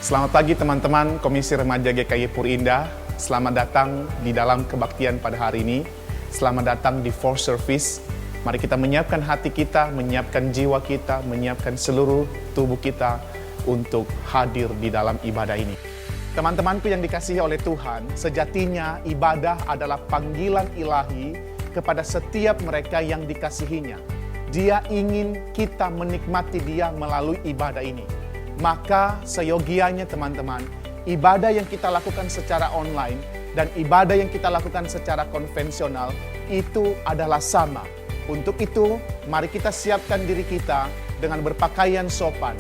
Selamat pagi teman-teman Komisi Remaja GKI Puri Indah. Selamat datang di dalam kebaktian pada hari ini. Selamat datang di For Service. Mari kita menyiapkan hati kita, menyiapkan jiwa kita, menyiapkan seluruh tubuh kita untuk hadir di dalam ibadah ini. Teman-temanku yang dikasihi oleh Tuhan, sejatinya ibadah adalah panggilan ilahi kepada setiap mereka yang dikasihinya. Dia ingin kita menikmati Dia melalui ibadah ini. Maka seyogianya teman-teman, ibadah yang kita lakukan secara online dan ibadah yang kita lakukan secara konvensional itu adalah sama. Untuk itu, mari kita siapkan diri kita dengan berpakaian sopan,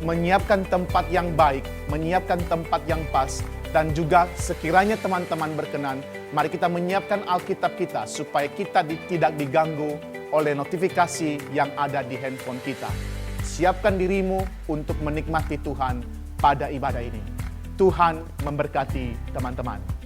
menyiapkan tempat yang baik, menyiapkan tempat yang pas, dan juga sekiranya teman-teman berkenan, mari kita menyiapkan Alkitab kita supaya kita tidak diganggu oleh notifikasi yang ada di handphone kita. Siapkan dirimu untuk menikmati Tuhan pada ibadah ini. Tuhan memberkati teman-teman.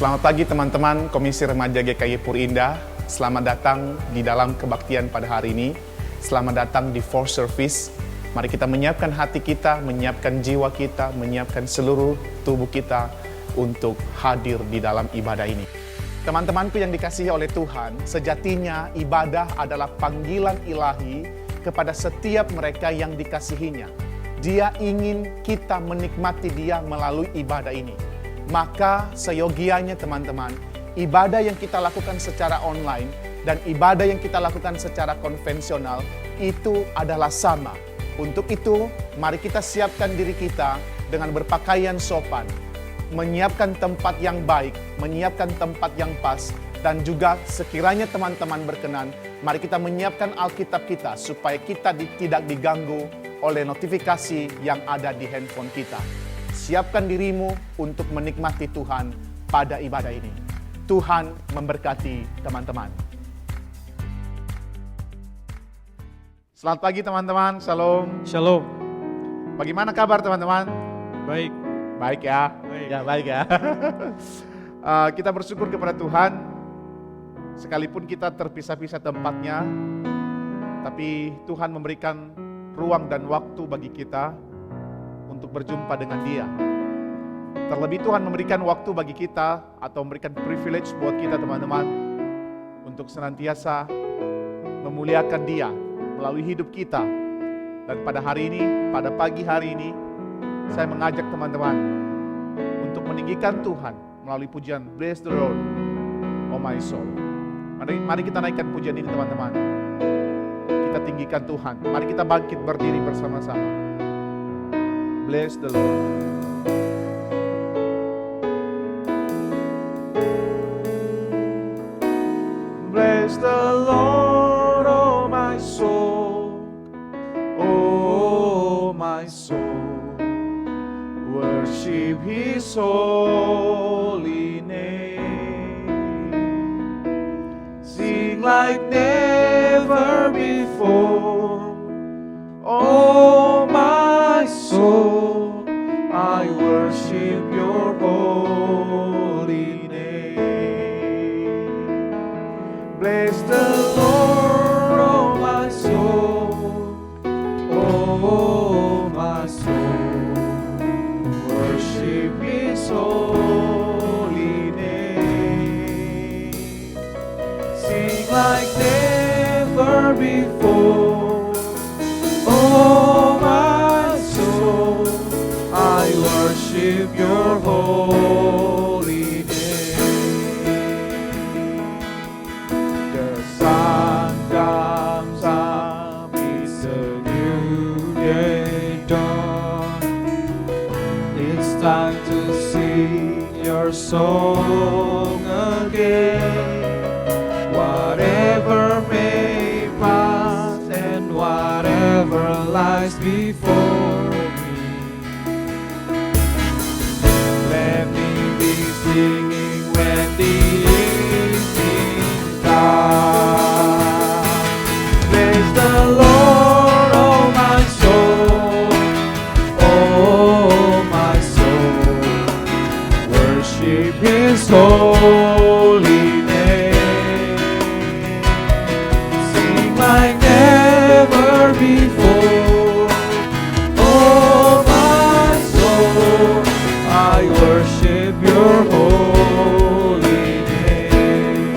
Selamat pagi teman-teman Komisi Remaja GKI Purinda. Selamat datang di dalam kebaktian pada hari ini. Selamat datang di For Service. Mari kita menyiapkan hati kita, menyiapkan jiwa kita, menyiapkan seluruh tubuh kita untuk hadir di dalam ibadah ini. Teman-temanku yang dikasihi oleh Tuhan, sejatinya ibadah adalah panggilan ilahi kepada setiap mereka yang dikasihinya. Dia ingin kita menikmati Dia melalui ibadah ini. Maka seyogianya teman-teman, ibadah yang kita lakukan secara online dan ibadah yang kita lakukan secara konvensional itu adalah sama. Untuk itu, mari kita siapkan diri kita dengan berpakaian sopan, menyiapkan tempat yang baik, menyiapkan tempat yang pas, dan juga sekiranya teman-teman berkenan, mari kita menyiapkan Alkitab kita supaya kita tidak diganggu oleh notifikasi yang ada di handphone kita. Siapkan dirimu untuk menikmati Tuhan pada ibadah ini. Tuhan memberkati teman-teman. Selamat pagi teman-teman, Shalom. Shalom. Bagaimana kabar teman-teman? Baik. Baik ya? Baik. Ya baik ya. Kita bersyukur kepada Tuhan, sekalipun kita terpisah-pisah tempatnya, tapi Tuhan memberikan ruang dan waktu bagi kita untuk berjumpa dengan Dia. Terlebih Tuhan memberikan waktu bagi kita atau memberikan privilege buat kita teman-teman untuk senantiasa memuliakan Dia melalui hidup kita. Dan pada hari ini, pada pagi hari ini, saya mengajak teman-teman untuk meninggikan Tuhan melalui pujian Bless the Lord, oh my soul. Mari kita naikkan pujian ini teman-teman. Kita tinggikan Tuhan. Mari kita bangkit berdiri bersama-sama. Bless the Lord. Bless the Lord, oh my soul, oh my soul. Worship His holy name. Sing like never before, oh my soul, I worship your holy name. Bless the Lord, oh my soul, oh my soul, worship His holy name. Sing like never before, oh my soul, I worship your holy name. The sun comes up, it's a new day dawn. It's time to sing your song again. Whatever may pass and whatever lies before me, let me be singing when the evening comes. Praise the Lord, oh my soul, oh my soul, worship His holy name. Sing like never before, oh my soul, I worship your holy name.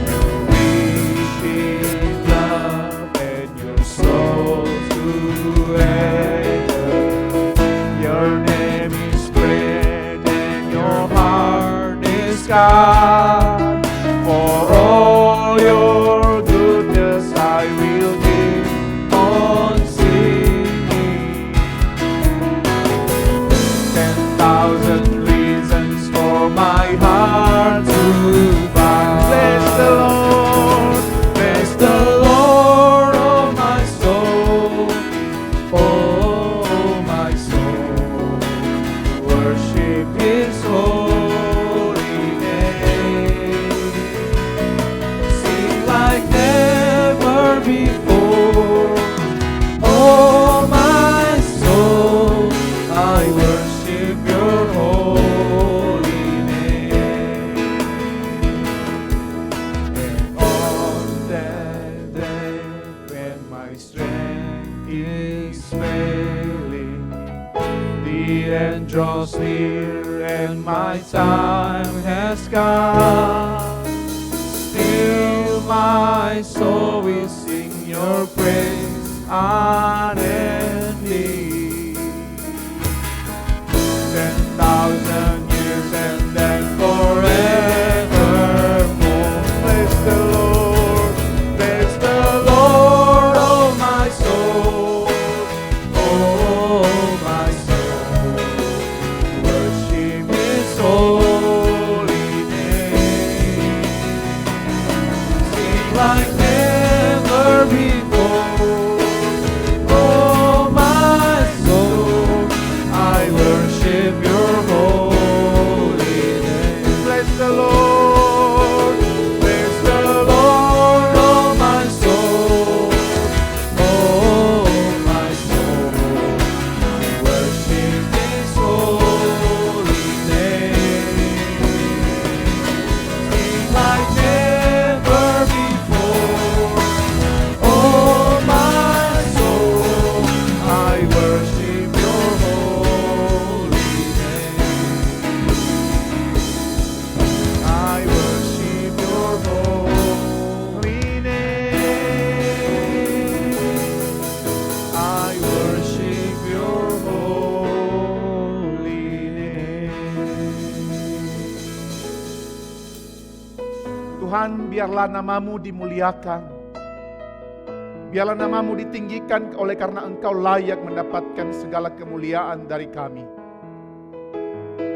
Your wish is love and your soul together. Your name is great and your heart is God. For all your goodness I will end draws near and my time has come, still my soul will sing your praise unending. 10,000 years and then forevermore. Bless the Lord, bless the Lord, oh my soul, oh my soul, worship His holy name. Sing like never before, oh my soul, I worship your holy name. Bless the Lord, bless the Lord, oh my soul, oh my soul, I worship His holy name. Sing like never before, oh my soul, I worship your holy name. I worship your holy name. I worship your holy name. Tuhan, biarlah namamu dimuliakan. Biarlah namamu ditinggikan oleh karena Engkau layak mendapatkan segala kemuliaan dari kami.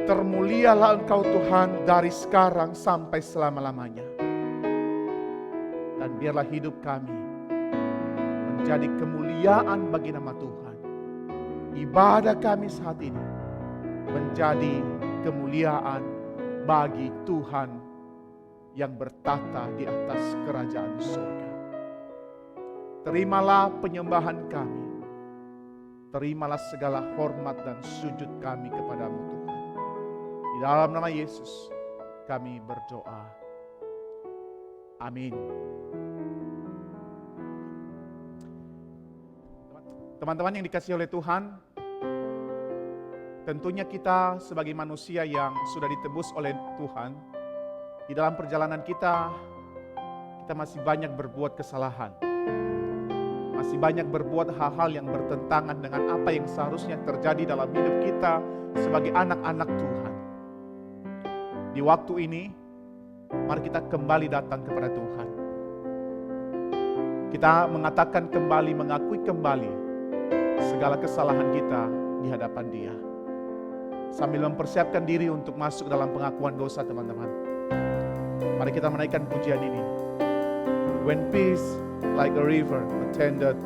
Termulialah Engkau Tuhan dari sekarang sampai selama-lamanya. Dan biarlah hidup kami menjadi kemuliaan bagi nama Tuhan. Ibadah kami saat ini menjadi kemuliaan bagi Tuhan yang bertata di atas kerajaan surga. Terimalah penyembahan kami. Terimalah segala hormat dan sujud kami kepadamu Tuhan. Di dalam nama Yesus kami berdoa. Amin. Teman-teman yang dikasihi oleh Tuhan, tentunya kita sebagai manusia yang sudah ditebus oleh Tuhan, di dalam perjalanan kita masih banyak berbuat kesalahan. Masih banyak berbuat hal-hal yang bertentangan dengan apa yang seharusnya terjadi dalam hidup kita sebagai anak-anak Tuhan. Di waktu ini, mari kita kembali datang kepada Tuhan. Kita mengatakan kembali, mengakui kembali segala kesalahan kita di hadapan Dia. Sambil mempersiapkan diri untuk masuk dalam pengakuan dosa, teman-teman. Mari kita menaikkan pujian ini. When peace like a river attended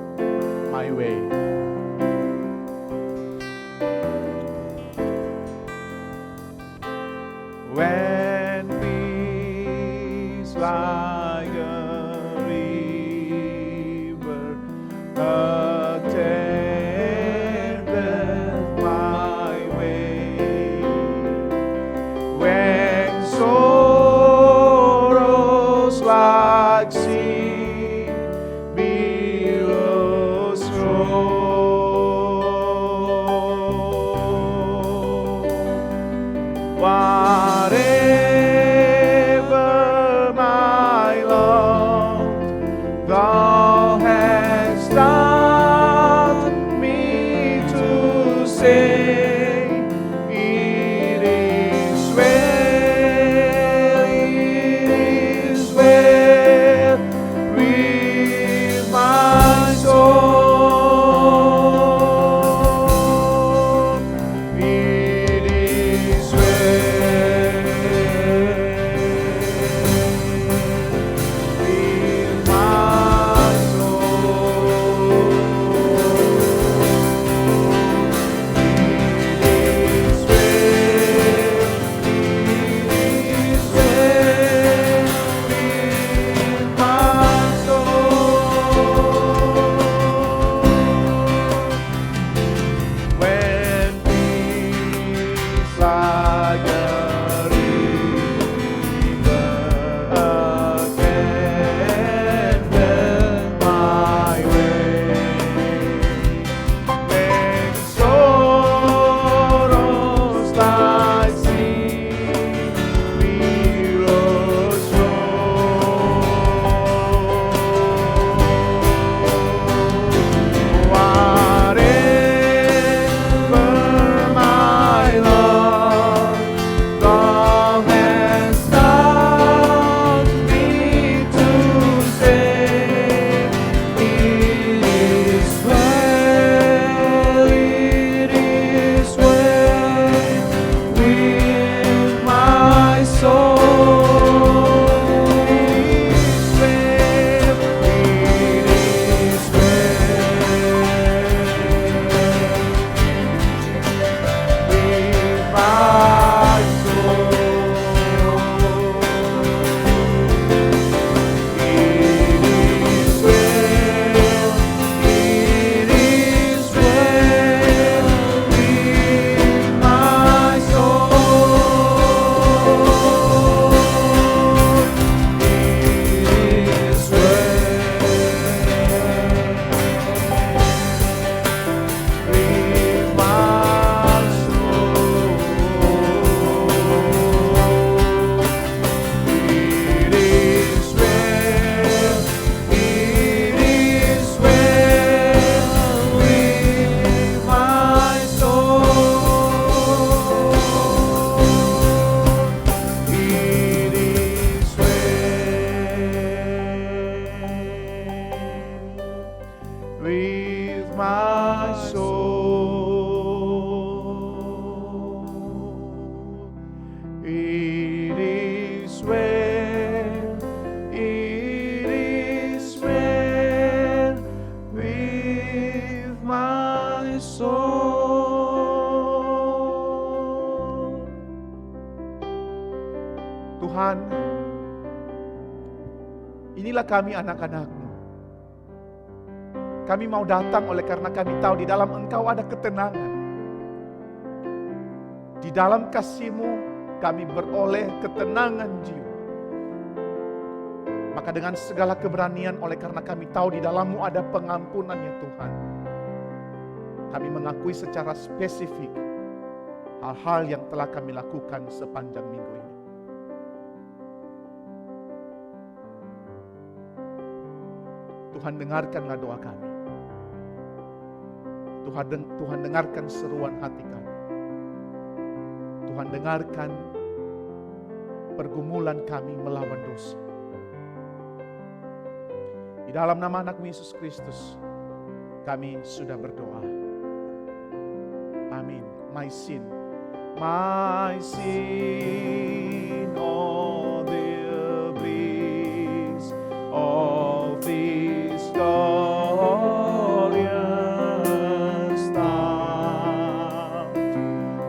my way. When peace like a river attended my way. When sorrows like sea billows roll, my soul. It is well with my soul. Tuhan, inilah kami anak-anak-Mu. Kami mau datang oleh karena kami tahu di dalam Engkau ada ketenangan. Di dalam kasih-Mu kami beroleh ketenangan jiwa. Maka dengan segala keberanian oleh karena kami tahu di dalam-Mu ada pengampunan ya Tuhan. Kami mengakui secara spesifik hal-hal yang telah kami lakukan sepanjang minggu ini. Tuhan, dengarkanlah doa kami. Tuhan dengarkan seruan hati kami. Tuhan dengarkan pergumulan kami melawan dosa. Di dalam nama anak Yesus Kristus kami sudah berdoa. Amin. My sin, all the bliss of this glorious time.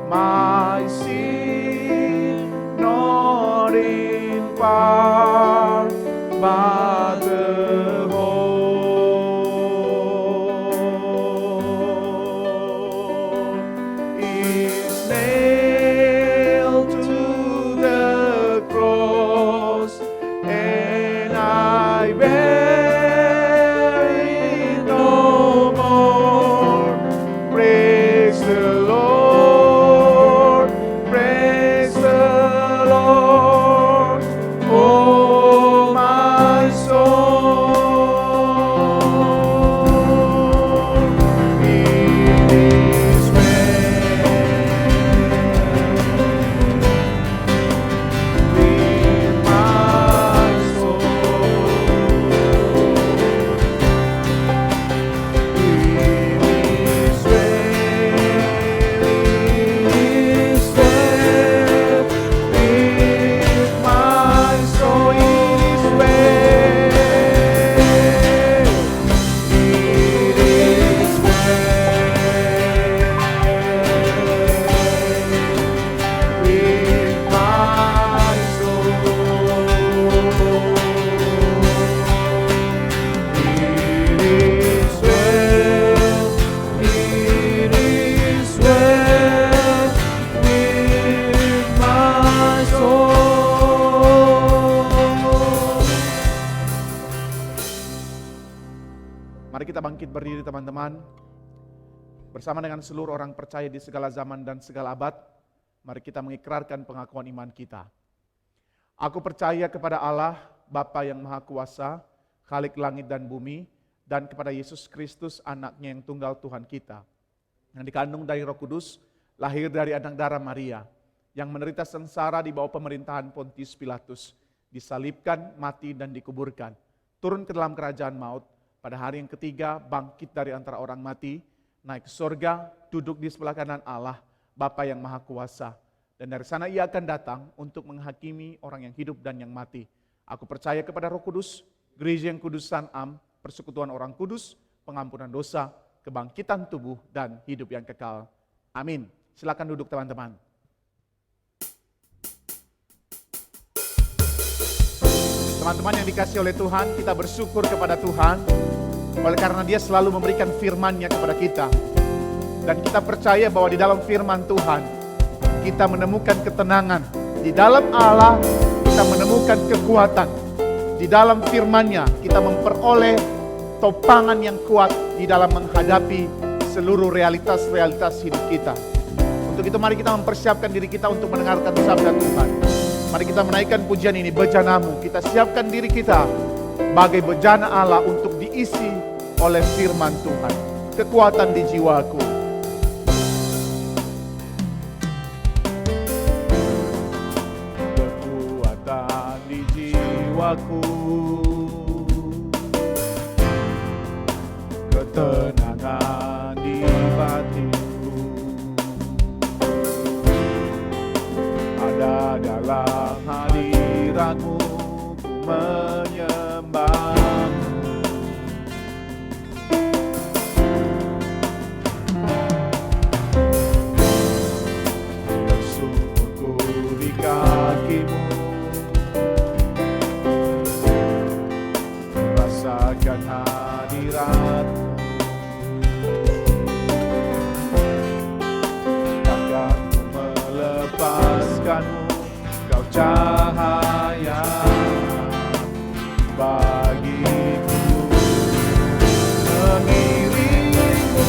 My sin, not in part, but the whole is nailed to the cross, and I bear it no more. Praise the Lord, praise the Lord, oh my soul. It is well with my soul. It is well with my soul. It is well. It is well with my soul. Mari kita bangkit berdiri teman-teman. Bersama dengan seluruh orang percaya di segala zaman dan segala abad, mari kita mengikrarkan pengakuan iman kita. Aku percaya kepada Allah, Bapa yang Maha Kuasa, Khalik langit dan bumi, dan kepada Yesus Kristus, anaknya yang tunggal Tuhan kita, yang dikandung dari Roh Kudus, lahir dari anak darah Maria, yang menderita sengsara di bawah pemerintahan Pontius Pilatus, disalibkan, mati dan dikuburkan, turun ke dalam kerajaan maut, pada hari yang ketiga bangkit dari antara orang mati, naik ke surga, duduk di sebelah kanan Allah, Bapa yang Maha Kuasa. Dan dari sana ia akan datang untuk menghakimi orang yang hidup dan yang mati. Aku percaya kepada Roh Kudus, gereja yang kudus sanam, persekutuan orang kudus, pengampunan dosa, kebangkitan tubuh, dan hidup yang kekal. Amin. Silakan duduk teman-teman. Teman-teman yang dikasihi oleh Tuhan, kita bersyukur kepada Tuhan, oleh karena Dia selalu memberikan firman-Nya kepada kita. Dan kita percaya bahwa di dalam firman Tuhan, kita menemukan ketenangan. Di dalam Allah, kita menemukan kekuatan. Di dalam firman-Nya, kita memperoleh topangan yang kuat di dalam menghadapi seluruh realitas-realitas hidup kita. Untuk itu mari kita mempersiapkan diri kita untuk mendengarkan sabda Tuhan. Mari kita menaikkan pujian ini, bejanamu. Kita siapkan diri kita bagai bejana Allah untuk diisi oleh firman Tuhan. Kekuatan di jiwaku. Kekuatan di jiwaku. Ketenangan rasakan hadirat-Mu. Takkan ku melepaskan-Mu, Kau cahaya bagiku. Mengiringmu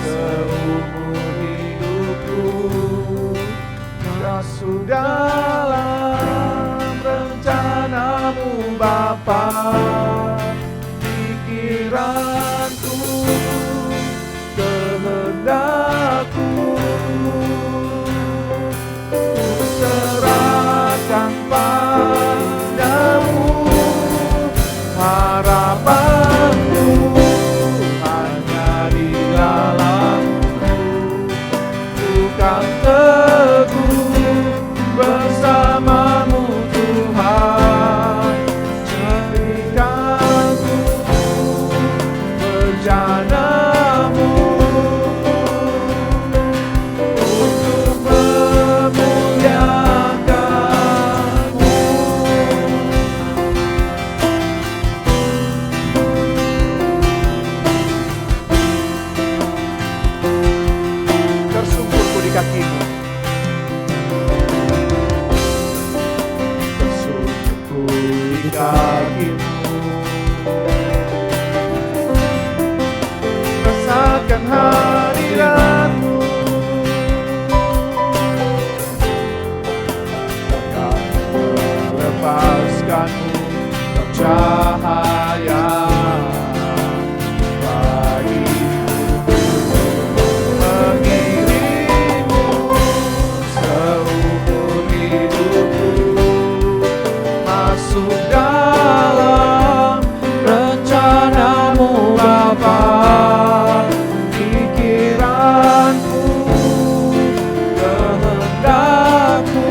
seumur hidupku, masuk dalam rencana-Mu Bapa. Pikiranku, kehendak-Ku, ku serahkan padamu. Harapanku hanya di dalam-Mu, ku kan teguh bersama-Mu Tuhan. Jadikanku rencana-Mu untuk memuliakan-Mu. Tersungkurku di kaki-Mu, tersungkurku di kaki-Mu. Rasakan hadirat-Mu, takkan melepaskan-Mu, Kau cahaya bagiku. Mengiringmu seumur hidupku, masuk dalam rencana-Mu Bapa. Pikiranku, kehendak-Ku,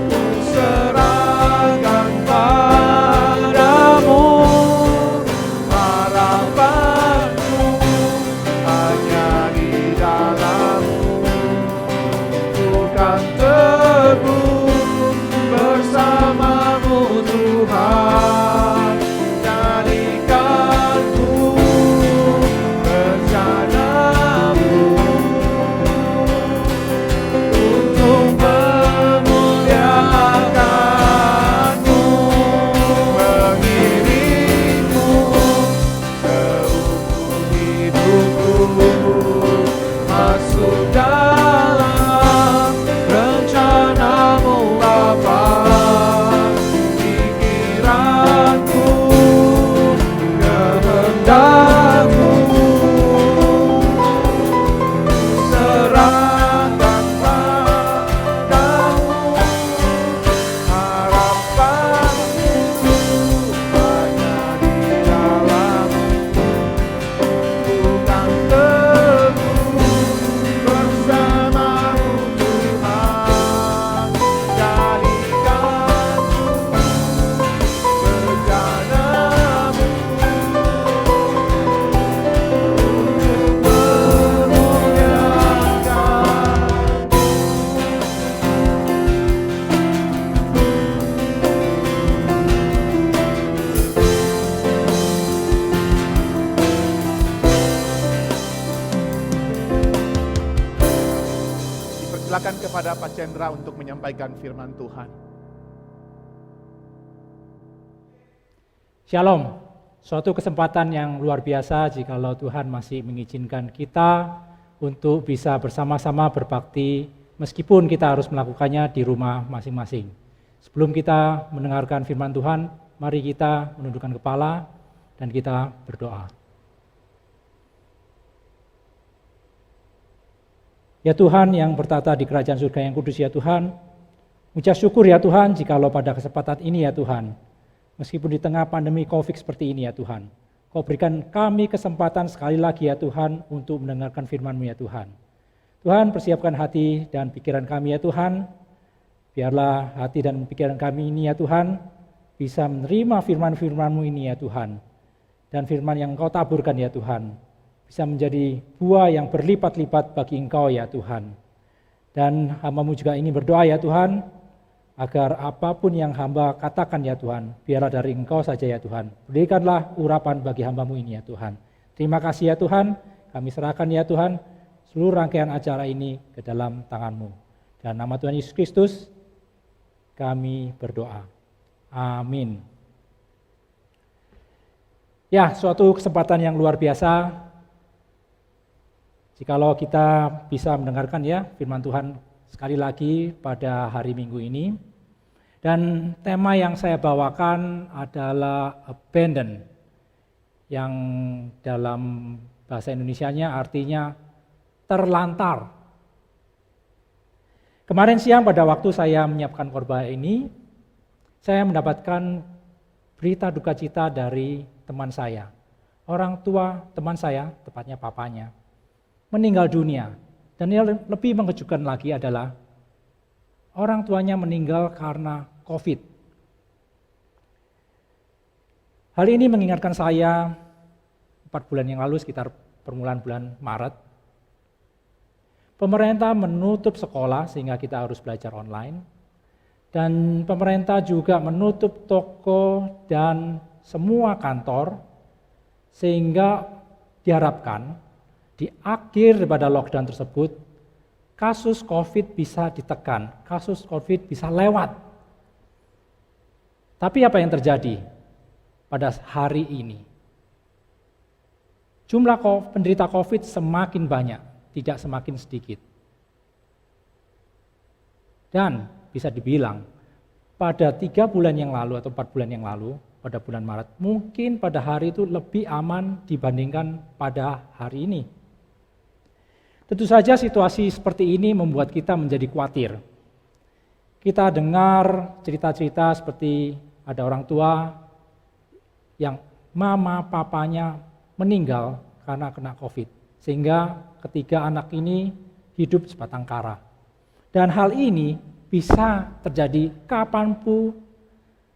ku serahkan padamu. Harapanku hanya di dalam-Mu, ku kan teguh bersama-Mu Tuhan. Jadikanku rencana-Mu untuk memuliakan-Mu. Mengiringmu seumur hidupku, masuk dalam rencana-Mu Bapa. Pikiranku, kehendak-Ku, serahkan padamu. Harapanku hanya di dalam-Mu, ku kan teguh bersama-Mu Tuhan. Jadikanku rencana-Mu untuk Dipersilakan kepada Pak Chandra untuk menyampaikan firman Tuhan. Shalom, suatu kesempatan yang luar biasa jikalau Tuhan masih mengizinkan kita untuk bisa bersama-sama berbakti meskipun kita harus melakukannya di rumah masing-masing. Sebelum kita mendengarkan firman Tuhan, mari kita menundukkan kepala dan kita berdoa. Ya Tuhan yang bertata di kerajaan surga yang kudus ya Tuhan, ucap syukur ya Tuhan jikalau pada kesempatan ini ya Tuhan, meskipun di tengah pandemi COVID seperti ini ya Tuhan, Kau berikan kami kesempatan sekali lagi ya Tuhan untuk mendengarkan firman-Mu ya Tuhan. Tuhan persiapkan hati dan pikiran kami ya Tuhan, biarlah hati dan pikiran kami ini ya Tuhan bisa menerima firman-firman-Mu ini ya Tuhan, dan firman yang Kau taburkan ya Tuhan, bisa menjadi buah yang berlipat-lipat bagi Engkau ya Tuhan. Dan hamba-Mu juga ingin berdoa ya Tuhan, agar apapun yang hamba katakan ya Tuhan, biarlah dari Engkau saja ya Tuhan. Berikanlah urapan bagi hamba-Mu ini ya Tuhan. Terima kasih ya Tuhan, kami serahkan ya Tuhan seluruh rangkaian acara ini ke dalam tangan-Mu. Dan nama Tuhan Yesus Kristus kami berdoa. Amin. Ya, suatu kesempatan yang luar biasa jikalau kita bisa mendengarkan ya firman Tuhan sekali lagi pada hari Minggu ini. Dan tema yang saya bawakan adalah abandon, yang dalam bahasa Indonesianya artinya terlantar. Kemarin siang pada waktu saya menyiapkan khotbah ini, saya mendapatkan berita duka cita dari teman saya. Orang tua teman saya, tepatnya papanya, meninggal dunia. Dan yang lebih mengejutkan lagi adalah orang tuanya meninggal karena COVID. Hal ini mengingatkan saya 4 bulan yang lalu, sekitar permulaan bulan Maret, pemerintah menutup sekolah sehingga kita harus belajar online. Dan pemerintah juga menutup toko dan semua kantor, sehingga diharapkan di akhir daripada lockdown tersebut, kasus COVID bisa ditekan, kasus COVID bisa lewat. Tapi apa yang terjadi pada hari ini? Jumlah penderita COVID semakin banyak, tidak semakin sedikit. Dan bisa dibilang, pada 3 bulan yang lalu atau 4 bulan yang lalu, pada bulan Maret, mungkin pada hari itu lebih aman dibandingkan pada hari ini. Tentu saja situasi seperti ini membuat kita menjadi khawatir. Kita dengar cerita-cerita seperti ada orang tua yang mama papanya meninggal karena kena COVID. Sehingga ketiga anak ini hidup sebatang kara. Dan hal ini bisa terjadi kapanpun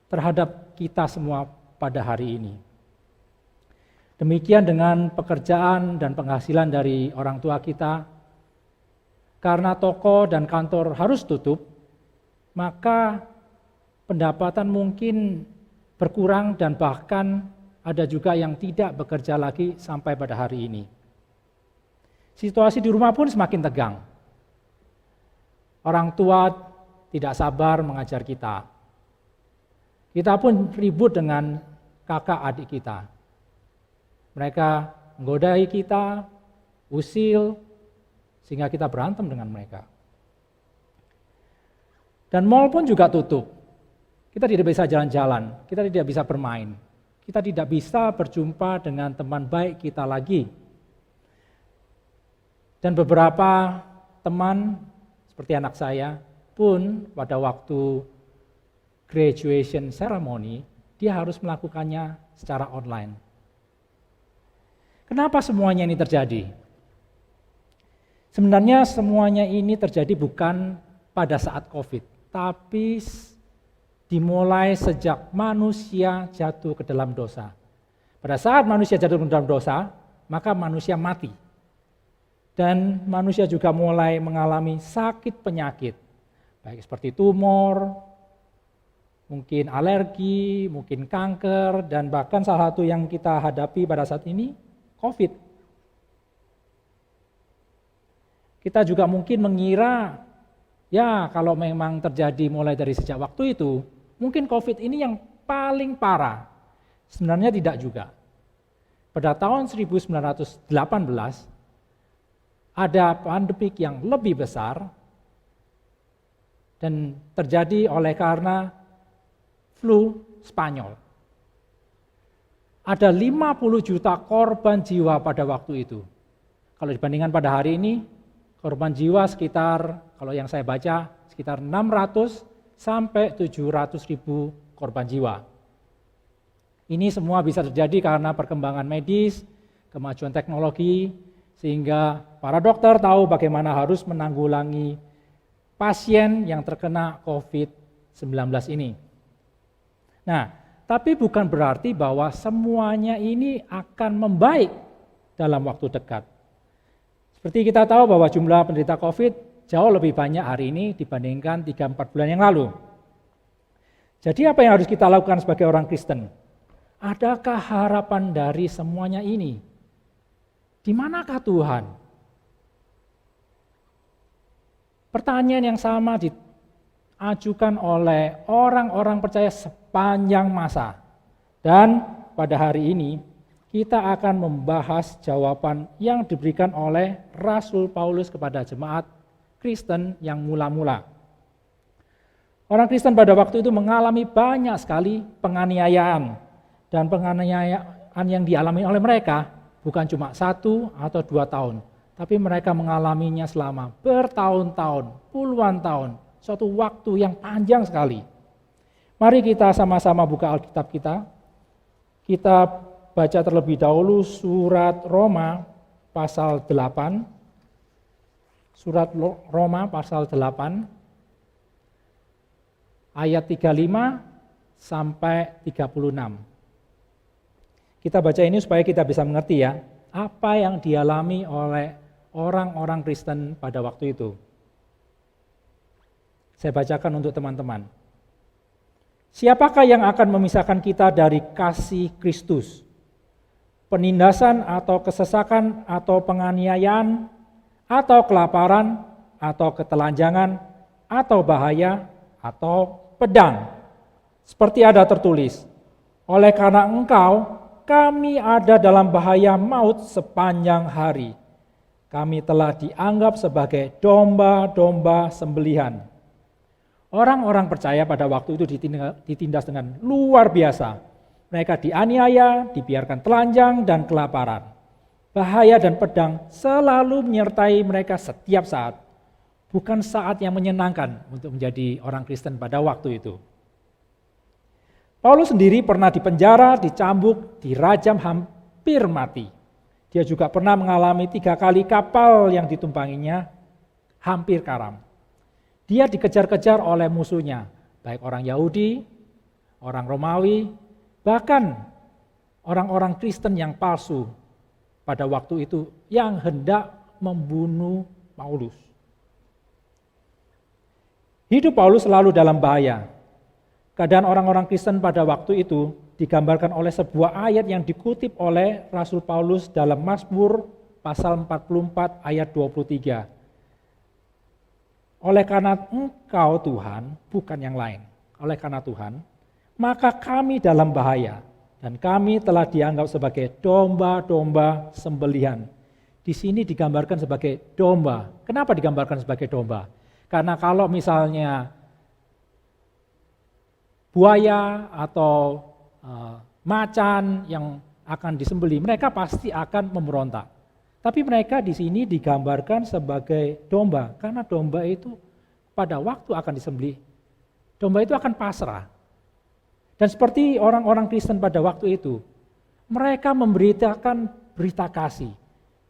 terhadap kita semua pada hari ini. Demikian dengan pekerjaan dan penghasilan dari orang tua kita. Karena toko dan kantor harus tutup, maka pendapatan mungkin berkurang dan bahkan ada juga yang tidak bekerja lagi sampai pada hari ini. Situasi di rumah pun semakin tegang. Orang tua tidak sabar mengajar kita. Kita pun ribut dengan kakak adik kita. Mereka menggodai kita, usil, sehingga kita berantem dengan mereka. Dan mal pun juga tutup. Kita tidak bisa jalan-jalan, kita tidak bisa bermain. Kita tidak bisa berjumpa dengan teman baik kita lagi. Dan beberapa teman, seperti anak saya, pun pada waktu graduation ceremony, dia harus melakukannya secara online. Kenapa semuanya ini terjadi? Sebenarnya semuanya ini terjadi bukan pada saat COVID, tapi dimulai sejak manusia jatuh ke dalam dosa. Pada saat manusia jatuh ke dalam dosa, maka manusia mati. Dan manusia juga mulai mengalami sakit penyakit, baik seperti tumor, mungkin alergi, mungkin kanker, dan bahkan salah satu yang kita hadapi pada saat ini, COVID. Kita juga mungkin mengira, ya kalau memang terjadi mulai dari sejak waktu itu, mungkin COVID ini yang paling parah. Sebenarnya tidak juga. Pada tahun 1918, ada pandemi yang lebih besar, dan terjadi oleh karena flu Spanyol. Ada 50 juta korban jiwa pada waktu itu. Kalau dibandingkan pada hari ini, korban jiwa sekitar, kalau yang saya baca, sekitar 600 sampai 700 ribu korban jiwa. Ini semua bisa terjadi karena perkembangan medis, kemajuan teknologi, sehingga para dokter tahu bagaimana harus menanggulangi pasien yang terkena COVID-19 ini. Nah, tapi bukan berarti bahwa semuanya ini akan membaik dalam waktu dekat. Seperti kita tahu bahwa jumlah penderita COVID jauh lebih banyak hari ini dibandingkan 3-4 bulan yang lalu. Jadi apa yang harus kita lakukan sebagai orang Kristen? Adakah harapan dari semuanya ini? Di manakah Tuhan? Pertanyaan yang sama diajukan oleh orang-orang percaya sepanjang masa. Dan pada hari ini kita akan membahas jawaban yang diberikan oleh Rasul Paulus kepada jemaat Kristen yang mula-mula. Orang Kristen pada waktu itu mengalami banyak sekali penganiayaan, dan penganiayaan yang dialami oleh mereka bukan cuma 1 atau 2 tahun, tapi mereka mengalaminya selama bertahun-tahun, puluhan tahun, suatu waktu yang panjang sekali. Mari kita sama-sama buka Alkitab kita. Kita baca terlebih dahulu surat Roma pasal 8. Surat Roma pasal 8. Ayat 35 sampai 36. Kita baca ini supaya kita bisa mengerti ya, apa yang dialami oleh orang-orang Kristen pada waktu itu. Saya bacakan untuk teman-teman. Siapakah yang akan memisahkan kita dari kasih Kristus? Penindasan atau kesesakan atau penganiayaan atau kelaparan atau ketelanjangan atau bahaya atau pedang, seperti ada tertulis, oleh karena engkau kami ada dalam bahaya maut sepanjang hari. Kami telah dianggap sebagai domba-domba sembelihan. Orang-orang percaya pada waktu itu ditindas dengan luar biasa. Mereka dianiaya, dibiarkan telanjang dan kelaparan. Bahaya dan pedang selalu menyertai mereka setiap saat. Bukan saat yang menyenangkan untuk menjadi orang Kristen pada waktu itu. Paulus sendiri pernah dipenjara, dicambuk, dirajam hampir mati. Dia juga pernah mengalami 3 kali kapal yang ditumpanginya hampir karam. Dia dikejar-kejar oleh musuhnya, baik orang Yahudi, orang Romawi, bahkan orang-orang Kristen yang palsu pada waktu itu yang hendak membunuh Paulus. Hidup Paulus selalu dalam bahaya. Keadaan orang-orang Kristen pada waktu itu digambarkan oleh sebuah ayat yang dikutip oleh Rasul Paulus dalam Mazmur pasal 44 ayat 23. Oleh karena engkau Tuhan, bukan yang lain. Oleh karena Tuhan, maka kami dalam bahaya dan kami telah dianggap sebagai domba-domba sembelihan. Di sini digambarkan sebagai domba. Kenapa digambarkan sebagai domba? Karena kalau misalnya buaya atau macan yang akan disembelih, mereka pasti akan memberontak. Tapi mereka di sini digambarkan sebagai domba, karena domba itu pada waktu akan disembelih, domba itu akan pasrah. Dan seperti orang-orang Kristen pada waktu itu, mereka memberitakan berita kasih.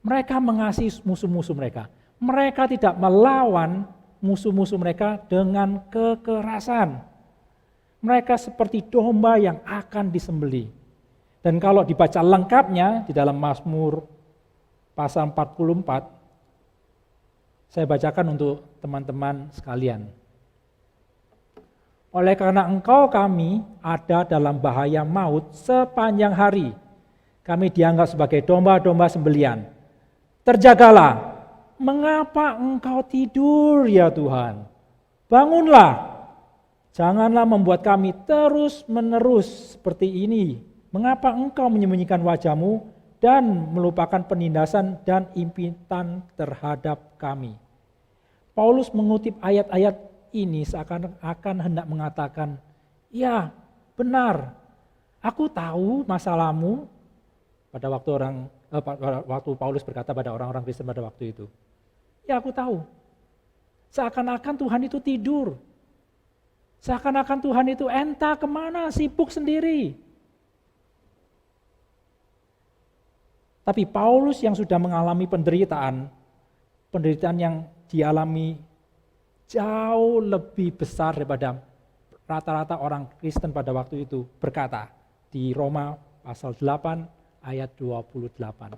Mereka mengasihi musuh-musuh mereka. Mereka tidak melawan musuh-musuh mereka dengan kekerasan. Mereka seperti domba yang akan disembelih. Dan kalau dibaca lengkapnya di dalam Mazmur pasal 44, saya bacakan untuk teman-teman sekalian. Oleh karena engkau kami ada dalam bahaya maut sepanjang hari. Kami dianggap sebagai domba-domba sembelihan. Terjagalah, mengapa engkau tidur ya Tuhan? Bangunlah, janganlah membuat kami terus-menerus seperti ini. Mengapa engkau menyembunyikan wajahmu dan melupakan penindasan dan impitan terhadap kami? Paulus mengutip ayat-ayat ini seakan-akan hendak mengatakan, ya benar, aku tahu masalahmu. Pada waktu Paulus berkata pada orang-orang Kristen pada waktu itu, ya aku tahu. Seakan-akan Tuhan itu tidur. Seakan-akan Tuhan itu entah kemana, sibuk sendiri. Tapi Paulus yang sudah mengalami penderitaan yang dialami jauh lebih besar daripada rata-rata orang Kristen pada waktu itu, berkata di Roma pasal 8 ayat 28.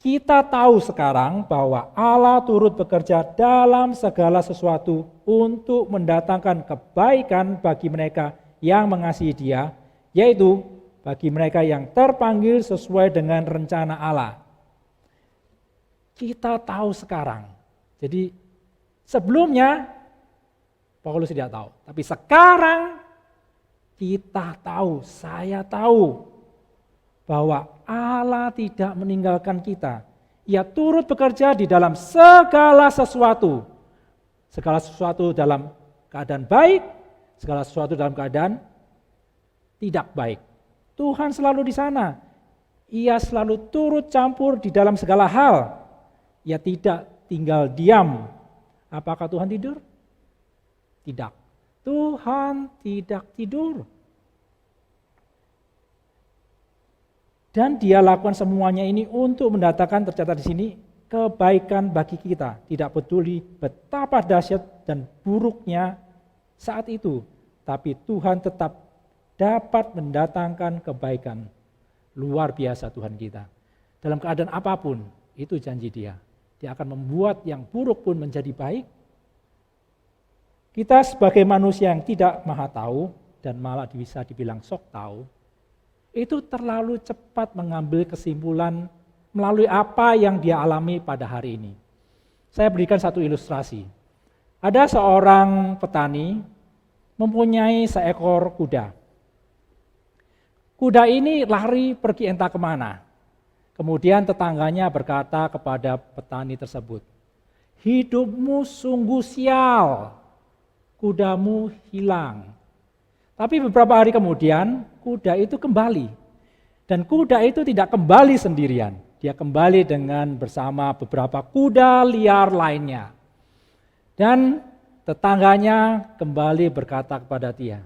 Kita tahu sekarang bahwa Allah turut bekerja dalam segala sesuatu untuk mendatangkan kebaikan bagi mereka yang mengasihi Dia, yaitu bagi mereka yang terpanggil sesuai dengan rencana Allah. Kita tahu sekarang. Jadi sebelumnya Paulus tidak tahu, tapi sekarang kita tahu, saya tahu bahwa Allah tidak meninggalkan kita. Ia turut bekerja di dalam segala sesuatu. Segala sesuatu dalam keadaan baik, segala sesuatu dalam keadaan tidak baik. Tuhan selalu di sana. Ia selalu turut campur di dalam segala hal. Ia tidak tinggal diam. Apakah Tuhan tidur? Tidak. Tuhan tidak tidur. Dan Dia lakukan semuanya ini untuk mendatangkan, tercatat di sini, kebaikan bagi kita. Tidak peduli betapa dahsyat dan buruknya saat itu, tapi Tuhan tetap dapat mendatangkan kebaikan. Luar biasa Tuhan kita. Dalam keadaan apapun, itu janji Dia. Dia akan membuat yang buruk pun menjadi baik. Kita sebagai manusia yang tidak maha tahu, dan malah bisa dibilang sok tahu, itu terlalu cepat mengambil kesimpulan melalui apa yang dia alami pada hari ini. Saya berikan satu ilustrasi. Ada seorang petani mempunyai seekor kuda. Kuda ini lari pergi entah kemana. Kemudian tetangganya berkata kepada petani tersebut, "Hidupmu sungguh sial, kudamu hilang." Tapi beberapa hari kemudian kuda itu kembali. Dan kuda itu tidak kembali sendirian. Dia kembali dengan bersama beberapa kuda liar lainnya. Dan tetangganya kembali berkata kepada dia,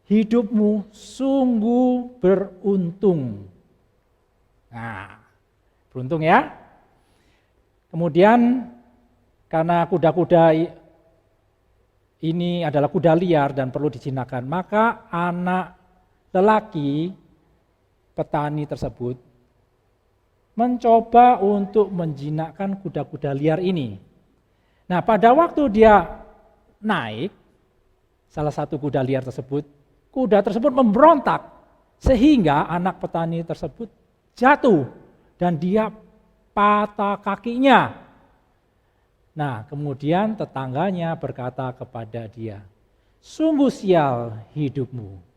"Hidupmu sungguh beruntung." Nah, beruntung ya. Kemudian karena kuda-kuda ini adalah kuda liar dan perlu dijinakkan, maka anak lelaki petani tersebut mencoba untuk menjinakkan kuda-kuda liar ini. Nah, pada waktu dia naik, salah satu kuda liar tersebut, kuda tersebut memberontak, sehingga anak petani tersebut jatuh dan dia patah kakinya. Nah, kemudian tetangganya berkata kepada dia, "Sungguh sial hidupmu."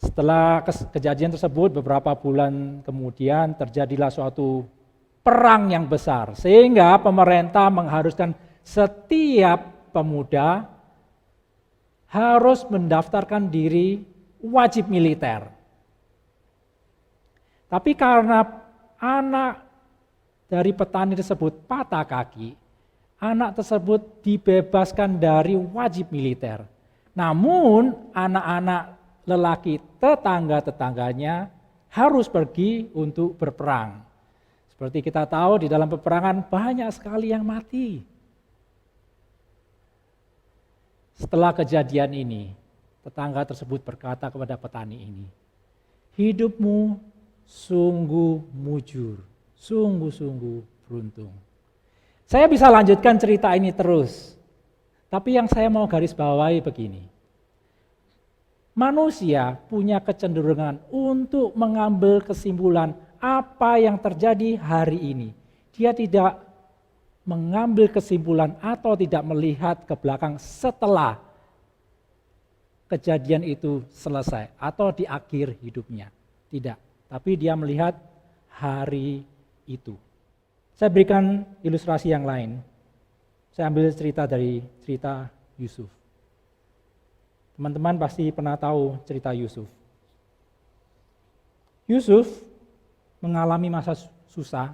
Setelah kejadian tersebut, beberapa bulan kemudian terjadilah suatu perang yang besar, sehingga pemerintah mengharuskan setiap pemuda harus mendaftarkan diri wajib militer. Tapi karena anak dari petani tersebut patah kaki, anak tersebut dibebaskan dari wajib militer. Namun anak-anak lelaki tetangga-tetangganya harus pergi untuk berperang. Seperti kita tahu di dalam peperangan banyak sekali yang mati. Setelah kejadian ini, tetangga tersebut berkata kepada petani ini, "Hidupmu sungguh mujur, sungguh-sungguh beruntung." Saya bisa lanjutkan cerita ini terus, tapi yang saya mau garis bawahi begini. Manusia punya kecenderungan untuk mengambil kesimpulan apa yang terjadi hari ini. Dia tidak mengambil kesimpulan atau tidak melihat ke belakang setelah kejadian itu selesai atau di akhir hidupnya. Tidak, tapi dia melihat hari itu. Saya berikan ilustrasi yang lain. Saya ambil cerita dari cerita Yusuf. Teman-teman pasti pernah tahu cerita Yusuf. Yusuf mengalami masa susah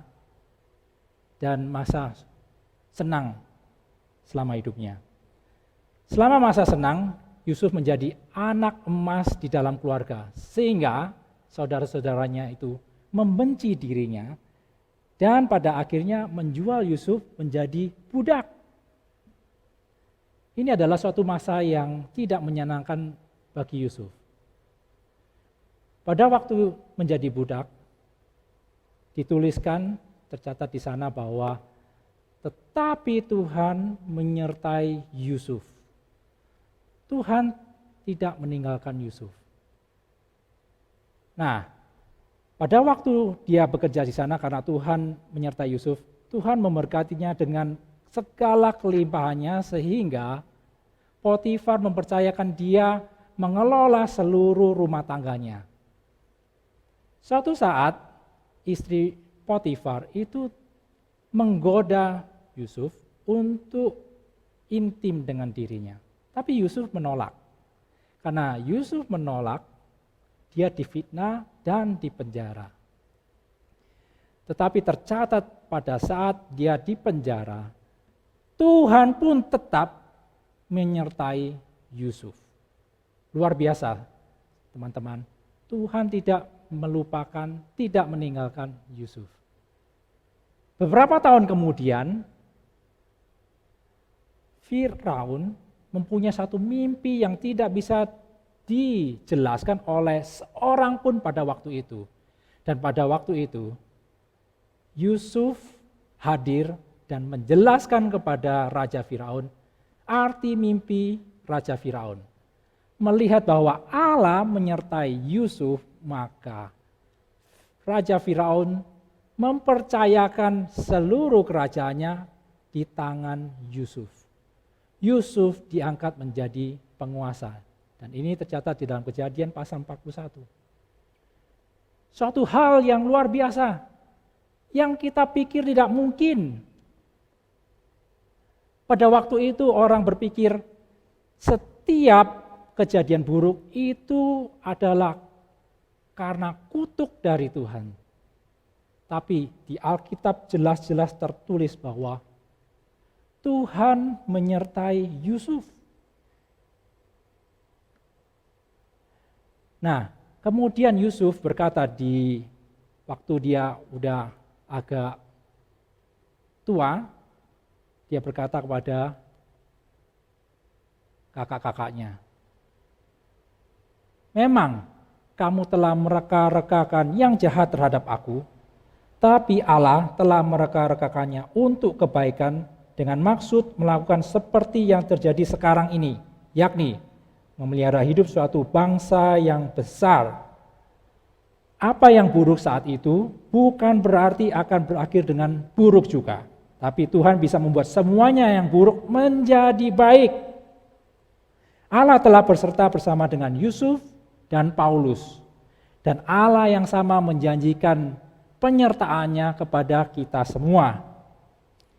dan masa senang selama hidupnya. Selama masa senang, Yusuf menjadi anak emas di dalam keluarga, sehingga saudara-saudaranya itu membenci dirinya dan pada akhirnya menjual Yusuf menjadi budak. Ini adalah suatu masa yang tidak menyenangkan bagi Yusuf. Pada waktu menjadi budak, dituliskan, tercatat di sana bahwa tetapi Tuhan menyertai Yusuf. Tuhan tidak meninggalkan Yusuf. Nah, pada waktu dia bekerja di sana karena Tuhan menyertai Yusuf, Tuhan memberkatinya dengan segala kelimpahannya sehingga Potifar mempercayakan dia mengelola seluruh rumah tangganya. Suatu saat istri Potifar itu menggoda Yusuf untuk intim dengan dirinya. Tapi Yusuf menolak. Karena Yusuf menolak, dia difitnah dan dipenjara. Tetapi tercatat pada saat dia dipenjara, Tuhan pun tetap menyertai Yusuf. Luar biasa, teman-teman. Tuhan tidak melupakan, tidak meninggalkan Yusuf. Beberapa tahun kemudian, Firaun mempunyai satu mimpi yang tidak bisa dijelaskan oleh seorang pun pada waktu itu. Dan pada waktu itu, Yusuf hadir dan menjelaskan kepada Raja Firaun arti mimpi Raja Firaun. Melihat bahwa Allah menyertai Yusuf, maka Raja Firaun mempercayakan seluruh kerajaannya di tangan Yusuf. Yusuf diangkat menjadi penguasa. Dan ini tercatat di dalam Kejadian pasal 41. Suatu hal yang luar biasa, yang kita pikir tidak mungkin. Pada waktu itu orang berpikir setiap kejadian buruk itu adalah karena kutuk dari Tuhan. Tapi di Alkitab jelas-jelas tertulis bahwa Tuhan menyertai Yusuf. Nah, kemudian Yusuf berkata di waktu dia udah agak tua, dia berkata kepada kakak-kakaknya, memang kamu telah mereka-rekakan yang jahat terhadap aku, tapi Allah telah mereka-rekakannya untuk kebaikan dengan maksud melakukan seperti yang terjadi sekarang ini, yakni memelihara hidup suatu bangsa yang besar. Apa yang buruk saat itu bukan berarti akan berakhir dengan buruk juga. Tapi Tuhan bisa membuat semuanya yang buruk menjadi baik. Allah telah berserta bersama dengan Yusuf dan Paulus. Dan Allah yang sama menjanjikan penyertaannya kepada kita semua.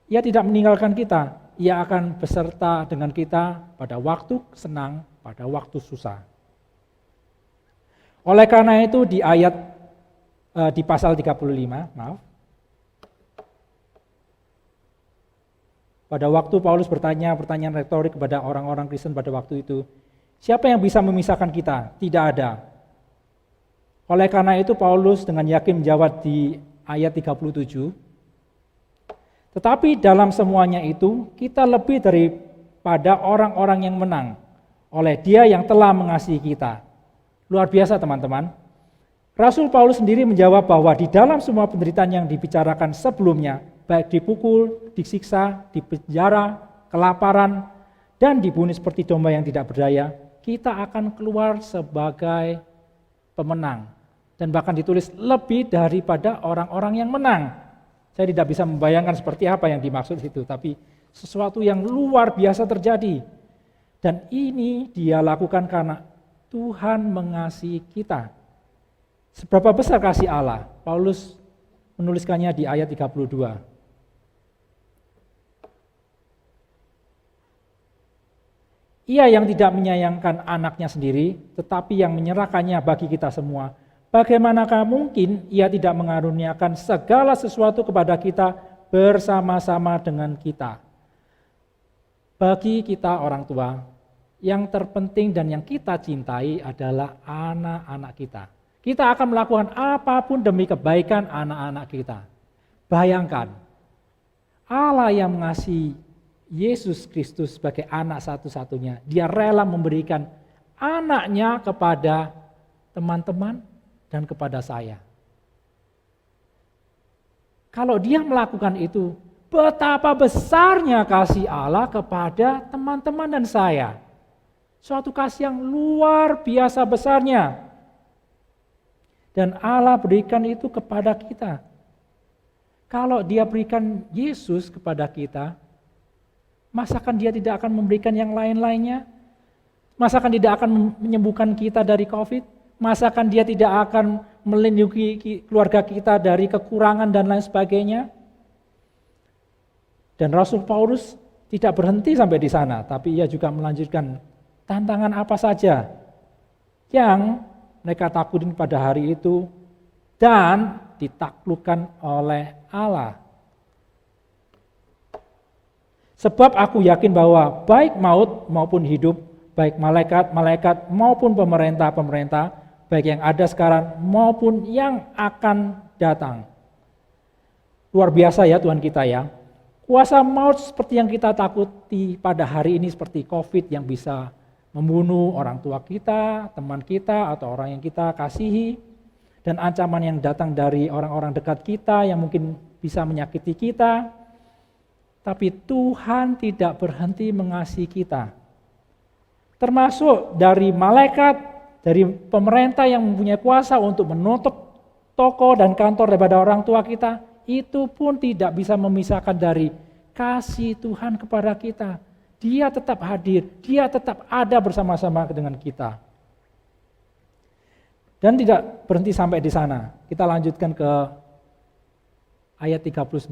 Ia tidak meninggalkan kita, Ia akan beserta dengan kita pada waktu senang, pada waktu susah. Oleh karena itu di ayat di pasal 35, pada waktu Paulus bertanya pertanyaan retorik kepada orang-orang Kristen pada waktu itu, siapa yang bisa memisahkan kita? Tidak ada. Oleh karena itu Paulus dengan yakin menjawab di ayat 37, tetapi dalam semuanya itu kita lebih daripada orang-orang yang menang oleh Dia yang telah mengasihi kita. Luar biasa teman-teman. Rasul Paulus sendiri menjawab bahwa di dalam semua penderitaan yang dibicarakan sebelumnya, baik dipukul, disiksa, dipenjara, kelaparan, dan dibunuh seperti domba yang tidak berdaya, kita akan keluar sebagai pemenang. Dan bahkan ditulis lebih daripada orang-orang yang menang. Saya tidak bisa membayangkan seperti apa yang dimaksud itu, tapi sesuatu yang luar biasa terjadi. Dan ini Dia lakukan karena Tuhan mengasihi kita. Seberapa besar kasih Allah? Paulus menuliskannya di ayat 32. Ia yang tidak menyayangkan anaknya sendiri, tetapi yang menyerahkannya bagi kita semua. Bagaimanakah mungkin Ia tidak mengaruniakan segala sesuatu kepada kita bersama-sama dengan kita? Bagi kita orang tua, yang terpenting dan yang kita cintai adalah anak-anak kita. Kita akan melakukan apapun demi kebaikan anak-anak kita. Bayangkan, Allah yang mengasihi Yesus Kristus sebagai anak satu-satunya, Dia rela memberikan anaknya kepada teman-teman dan kepada saya. Kalau dia melakukan itu, betapa besarnya kasih Allah kepada teman-teman dan saya. Suatu kasih yang luar biasa besarnya. Dan Allah berikan itu kepada kita. Kalau dia berikan Yesus kepada kita, masakan dia tidak akan memberikan yang lain-lainnya? Masakan tidak akan menyembuhkan kita dari COVID? Masakan dia tidak akan melindungi keluarga kita dari kekurangan dan lain sebagainya? Dan Rasul Paulus tidak berhenti sampai di sana, tapi ia juga melanjutkan tantangan apa saja yang mereka takutin pada hari itu dan ditaklukkan oleh Allah. Sebab aku yakin bahwa baik maut maupun hidup, baik malaikat-malaikat maupun pemerintah-pemerintah, baik yang ada sekarang maupun yang akan datang. Luar biasa ya Tuhan kita ya. Kuasa maut seperti yang kita takuti pada hari ini seperti COVID yang bisa membunuh orang tua kita, teman kita, atau orang yang kita kasihi. Dan ancaman yang datang dari orang-orang dekat kita yang mungkin bisa menyakiti kita. Tapi Tuhan tidak berhenti mengasihi kita. Termasuk dari malaikat, dari pemerintah yang mempunyai kuasa untuk menutup toko dan kantor daripada orang tua kita, itu pun tidak bisa memisahkan dari kasih Tuhan kepada kita. Dia tetap hadir, dia tetap ada bersama-sama dengan kita. Dan tidak berhenti sampai di sana. Kita lanjutkan ke ayat 39.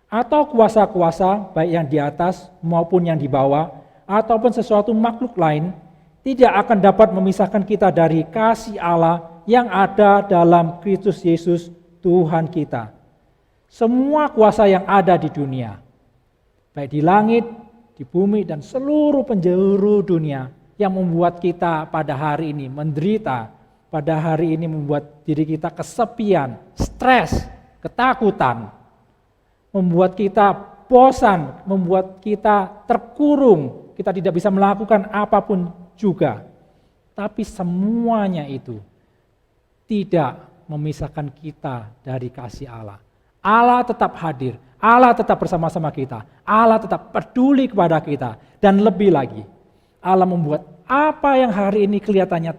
Atau kuasa-kuasa baik yang di atas maupun yang di bawah, ataupun sesuatu makhluk lain, tidak akan dapat memisahkan kita dari kasih Allah yang ada dalam Kristus Yesus Tuhan kita. Semua kuasa yang ada di dunia, baik di langit, di bumi, dan seluruh penjuru dunia yang membuat kita pada hari ini menderita, pada hari ini membuat diri kita kesepian, stres, ketakutan, membuat kita bosan, membuat kita terkurung, kita tidak bisa melakukan apapun juga. Tapi semuanya itu tidak memisahkan kita dari kasih Allah. Allah tetap hadir, Allah tetap bersama-sama kita, Allah tetap peduli kepada kita. Dan lebih lagi, Allah membuat apa yang hari ini kelihatannya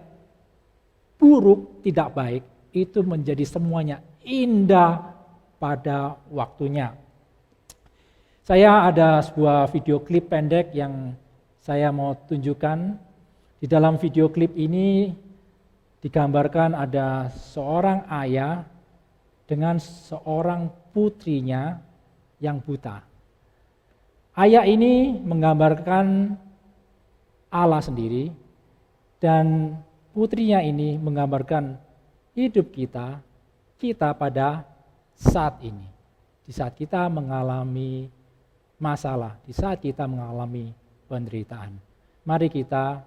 buruk, tidak baik, itu menjadi semuanya indah pada waktunya. Saya ada sebuah video klip pendek yang saya mau tunjukkan. Di dalam video klip ini digambarkan ada seorang ayah dengan seorang putrinya yang buta. Ayah ini menggambarkan Allah sendiri dan putrinya ini menggambarkan hidup kita pada saat ini. Di saat kita mengalami masalah, di saat kita mengalami penderitaan. Mari kita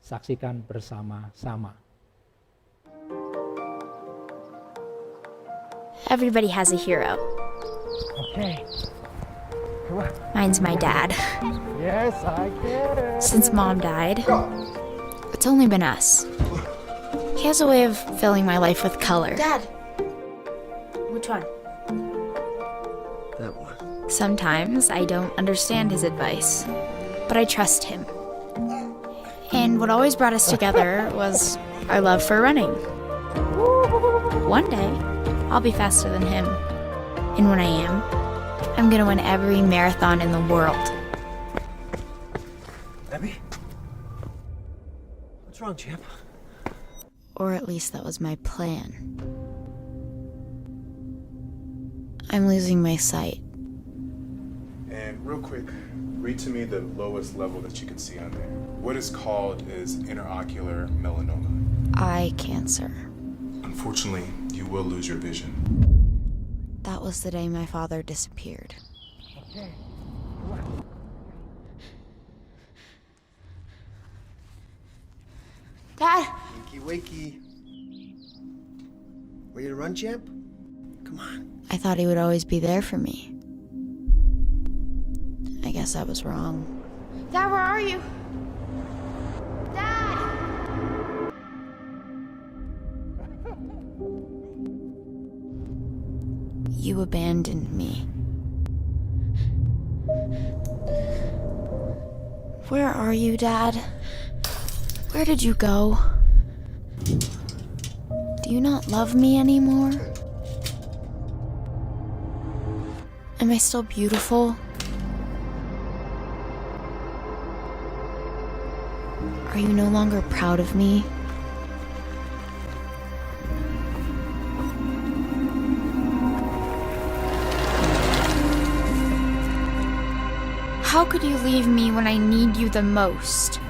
saksikan bersama-sama. Everybody has a hero. Okay. Come on. Mine's my dad. Yes, I get it. Since Mom died, it's only been us. He has a way of filling my life with color. Dad! Which one? That one. Sometimes I don't understand his advice, but I trust him. And what always brought us together was our love for running. One day, I'll be faster than him. And when I am, I'm gonna win every marathon in the world. Abby? What's wrong, champ? Or at least that was my plan. I'm losing my sight. And real quick, read to me the lowest level that you can see on there. What is called is interocular melanoma. Eye cancer. Unfortunately, you will lose your vision. That was the day my father disappeared. Okay. Come on. Dad! Wakey, wakey. Ready to run, champ? Come on. I thought he would always be there for me. I guess I was wrong. Dad, where are you? Dad! you abandoned me. Where are you, Dad? Where did you go? Do you not love me anymore? Am I still beautiful? Are you no longer proud of me? How could you leave me when I need you the most?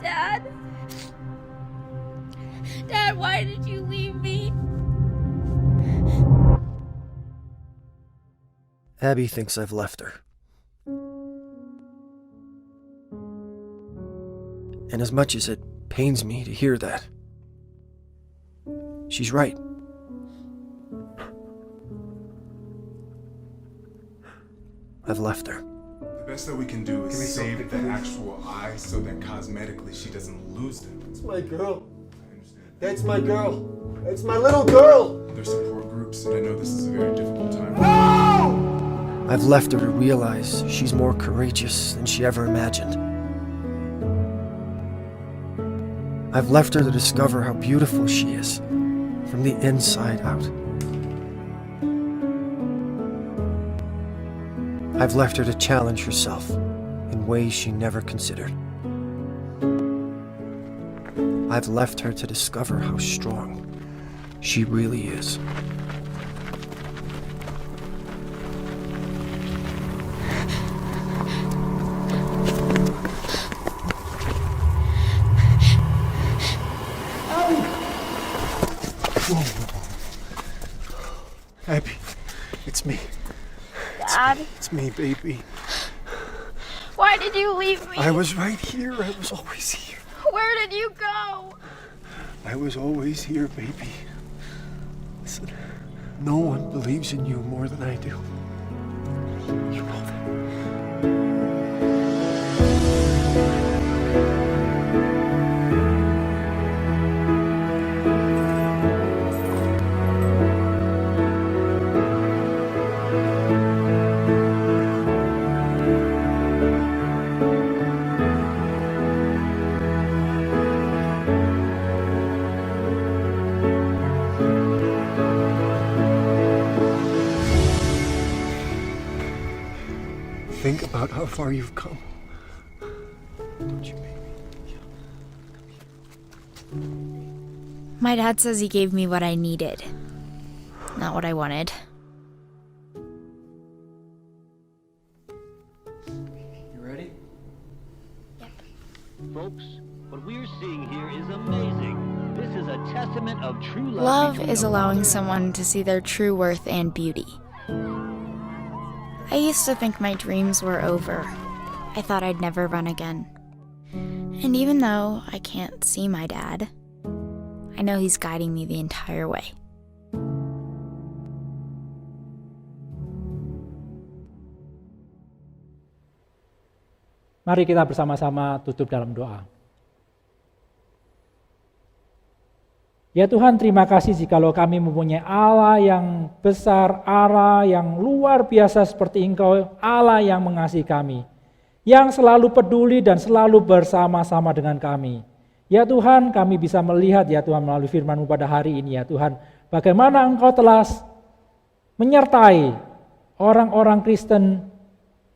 Dad? Dad, why did you leave me? Abby thinks I've left her. And as much as it pains me to hear that, she's right. I've left her. The best that we can do is save the actual eye so that cosmetically she doesn't lose them. That's my girl. I understand. That's my girl. That's my little girl. There's support groups, and I know this is a very difficult time. No! I've left her to realize she's more courageous than she ever imagined. I've left her to discover how beautiful she is from the inside out. I've left her to challenge herself in ways she never considered. I've left her to discover how strong she really is. Abby, it's me. Dad, It's me, baby. why did you leave me? I was right here. I was always here. Where did you go? I was always here, baby. Listen, no one believes in you more than I do. You know that. Think about how far you've come. Don't you, baby? My dad says he gave me what I needed, not what I wanted. You ready? Folks, what we're seeing here is amazing. This is a testament of true love. Love is allowing someone to see their true worth and beauty. I used to think my dreams were over. I thought I'd never run again. And even though I can't see my dad, I know he's guiding me the entire way. Mari kita bersama-sama tutup dalam doa. Ya Tuhan, terima kasih jikalau kami mempunyai Allah yang besar, Allah yang luar biasa seperti Engkau, Allah yang mengasihi kami, yang selalu peduli dan selalu bersama-sama dengan kami. Ya Tuhan, kami bisa melihat ya Tuhan melalui firman-Mu pada hari ini ya Tuhan, bagaimana Engkau telah menyertai orang-orang Kristen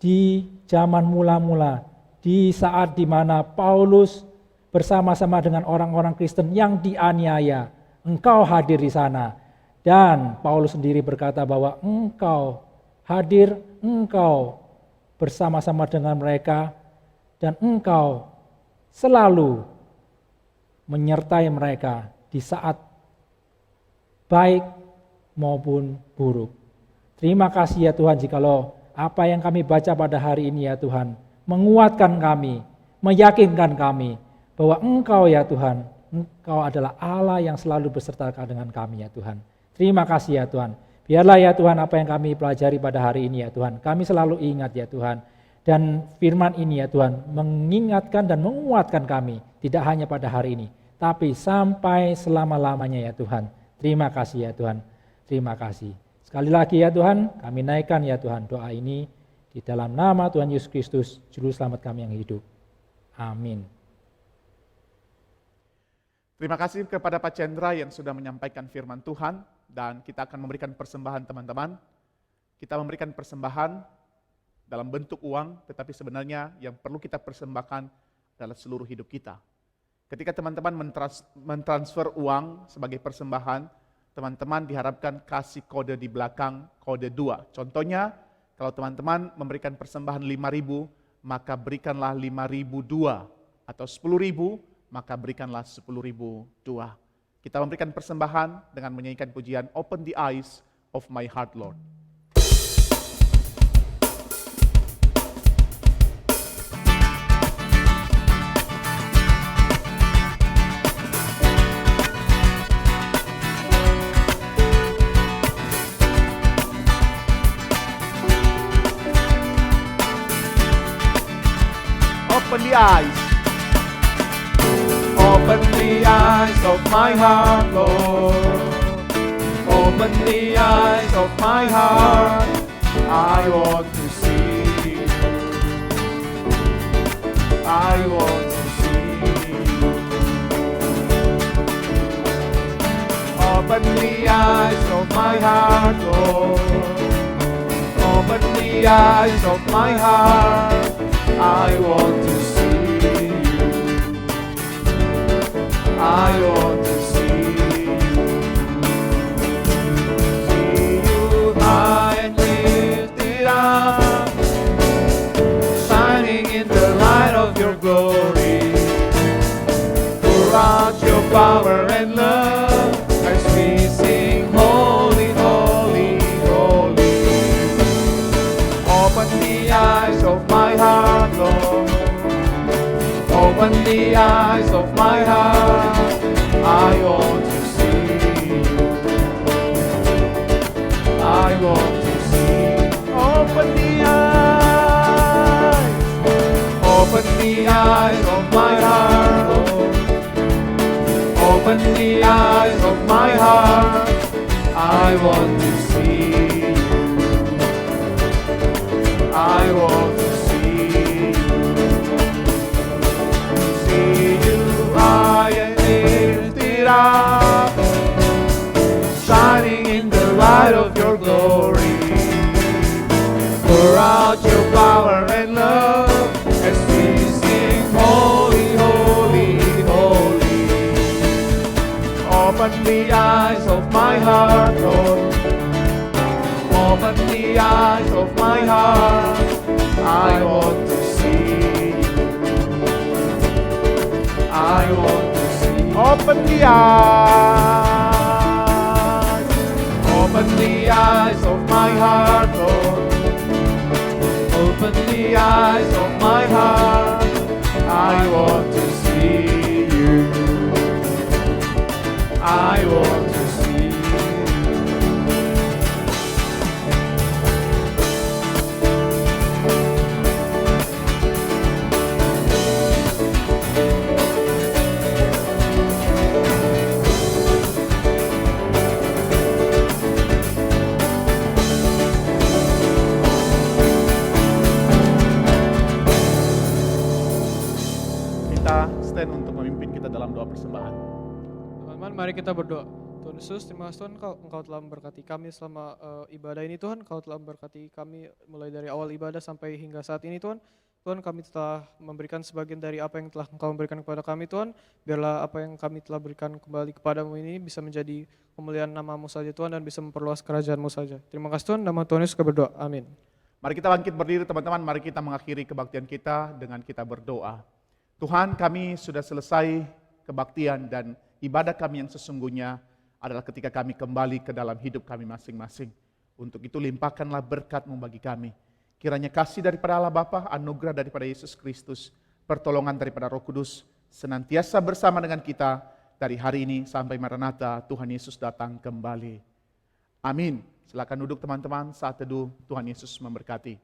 di zaman mula-mula, di saat di mana Paulus bersama-sama dengan orang-orang Kristen yang dianiaya. Engkau hadir di sana. Dan Paulus sendiri berkata bahwa Engkau hadir, Engkau bersama-sama dengan mereka, dan Engkau selalu menyertai mereka di saat baik maupun buruk. Terima kasih ya Tuhan jikalau apa yang kami baca pada hari ini ya Tuhan menguatkan kami, meyakinkan kami bahwa Engkau ya Tuhan, Engkau adalah Allah yang selalu beserta dengan kami ya Tuhan. Terima kasih ya Tuhan. Biarlah ya Tuhan apa yang kami pelajari pada hari ini ya Tuhan, kami selalu ingat ya Tuhan. Dan firman ini ya Tuhan mengingatkan dan menguatkan kami, tidak hanya pada hari ini, tapi sampai selama-lamanya ya Tuhan. Terima kasih ya Tuhan, terima kasih. Sekali lagi ya Tuhan, kami naikkan ya Tuhan doa ini di dalam nama Tuhan Yesus Kristus, Juru Selamat kami yang hidup. Amin. Terima kasih kepada Pak Chandra yang sudah menyampaikan firman Tuhan, dan kita akan memberikan persembahan teman-teman. Kita memberikan persembahan dalam bentuk uang, tetapi sebenarnya yang perlu kita persembahkan adalah seluruh hidup kita. Ketika teman-teman mentransfer uang sebagai persembahan, teman-teman diharapkan kasih kode di belakang, kode 2. Contohnya, kalau teman-teman memberikan persembahan 5.000, maka berikanlah 5.002, atau 10.000, maka berikanlah 10.002. Kita memberikan persembahan dengan menyanyikan pujian Open the Eyes of My Heart, Lord. Open the eyes. Open the eyes of my heart, Lord. Open the eyes of my heart. I want to see you. I want to see you. Open the eyes of my heart, Lord. Open the eyes of my heart. I want to see you. I want to see you. See you high and lifted up, shining in the light of your glory. Pour out your power and love as we sing holy, holy, holy. Open the eyes of my heart, Lord. Open the eyes of my heart. I want to see you. I want to see you. Open the eyes. Open the eyes of my heart, Lord. Open the eyes of my heart. I want to see you. I want to see you high and lifted up, shining in the light of your glory. Pour out your power and love as we sing holy, holy, holy. Open the eyes of my heart, Lord. Open the eyes of my heart. I want to see you. I want to see you. Open the eyes. Open the eyes of my heart, Lord. Open the eyes of my heart. I want to see you. I want to see you. Stand untuk memimpin kita dalam doa persembahan. Teman-teman, mari kita berdoa. Tuhan Yesus, terima kasih Tuhan, Engkau telah memberkati kami selama ibadah ini Tuhan. Engkau telah memberkati kami mulai dari awal ibadah sampai hingga saat ini Tuhan. Tuhan, kami telah memberikan sebagian dari apa yang telah Engkau memberikan kepada kami Tuhan. Biarlah apa yang kami telah berikan kembali kepadamu ini bisa menjadi kemuliaan nama-Mu saja Tuhan, dan bisa memperluas kerajaan-Mu saja. Terima kasih Tuhan, nama Tuhan Yesus kami berdoa. Amin. Mari kita bangkit berdiri teman-teman, mari kita mengakhiri kebaktian kita dengan kita berdoa. Tuhan, kami sudah selesai kebaktian dan ibadah kami yang sesungguhnya adalah ketika kami kembali ke dalam hidup kami masing-masing. Untuk itu limpahkanlah berkat-Mu bagi kami. Kiranya kasih daripada Allah Bapa, anugerah daripada Yesus Kristus, pertolongan daripada Roh Kudus, senantiasa bersama dengan kita dari hari ini sampai Maranatha Tuhan Yesus datang kembali. Amin. Silakan duduk teman-teman, saat teduh Tuhan Yesus memberkati.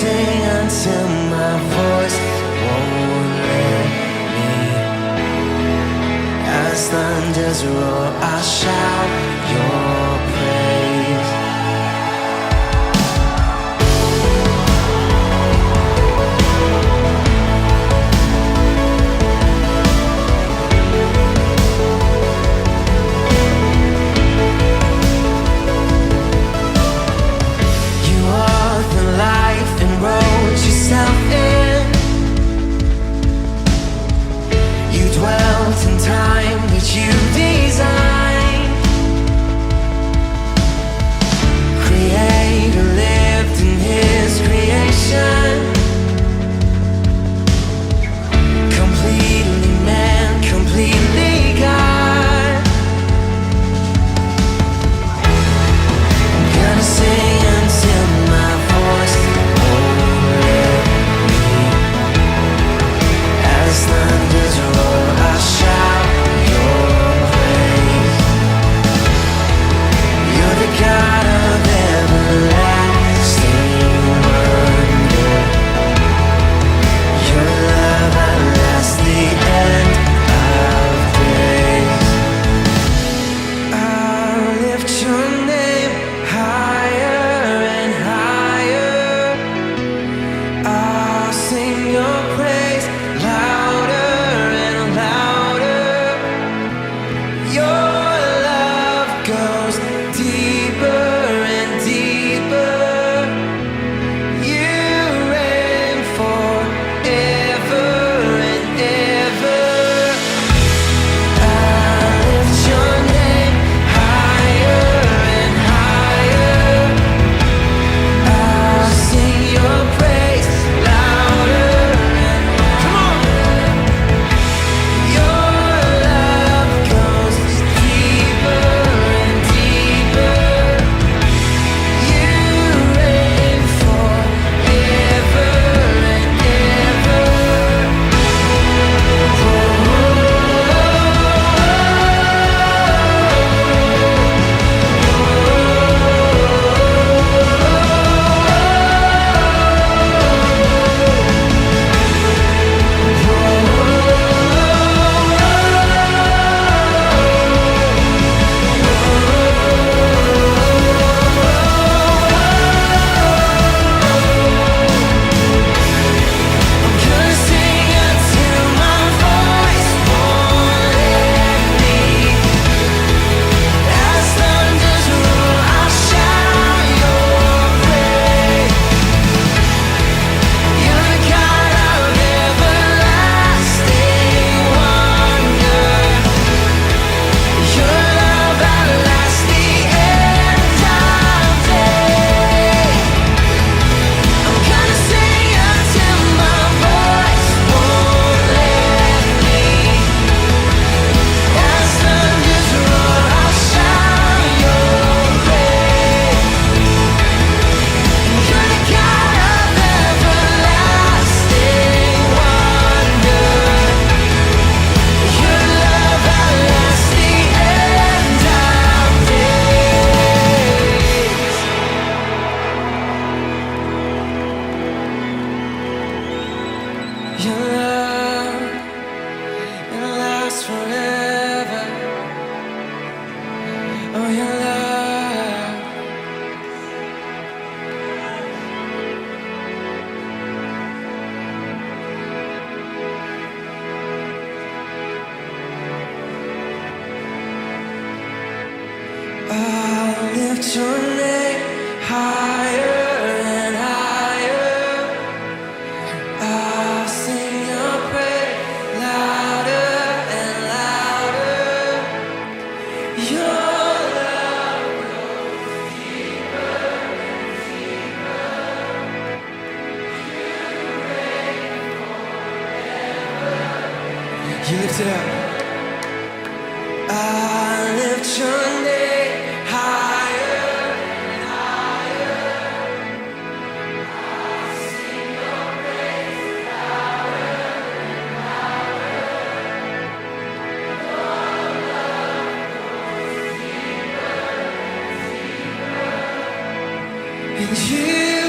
sing until my voice won't let me. As thunders roar, I'll shout your praise. You are the life and wrote yourself in. You dwelt in time that you designed. Creator lived in his creation. Completely man, completely God. I'm gonna sing until my voice won't let me. As thunders roar, I'll shout your praise. You're the God of everlasting wonder. Your love outlasts the end of days. I'll lift your name higher and higher. I'll sing your praise louder and louder. Your love goes deeper and deeper. You reign forever and ever. I'll lift your name higher and higher. I'll sing your praise louder and come on. Your love goes deeper and deeper. You reign forever and ever. I'm gonna sing until my voice won't let me. As thunders roar, I'll shout your praise. You're the God of everlasting wonder. Your love outlasts the end of days. I'm gonna sing until my voice won't let me. As thunders roar, I'll shout your praise. You're the God of everlasting wonder. Your love outlasts the end of days. Your love, it lasts forever. Oh, your love. I'll lift your name higher and higher. I'll sing your praise louder and louder. Your love goes deeper and deeper. You reign forever. You lift it up. I lift your name higher and higher. I'll sing your praise louder and louder. Your love goes deeper and deeper. And you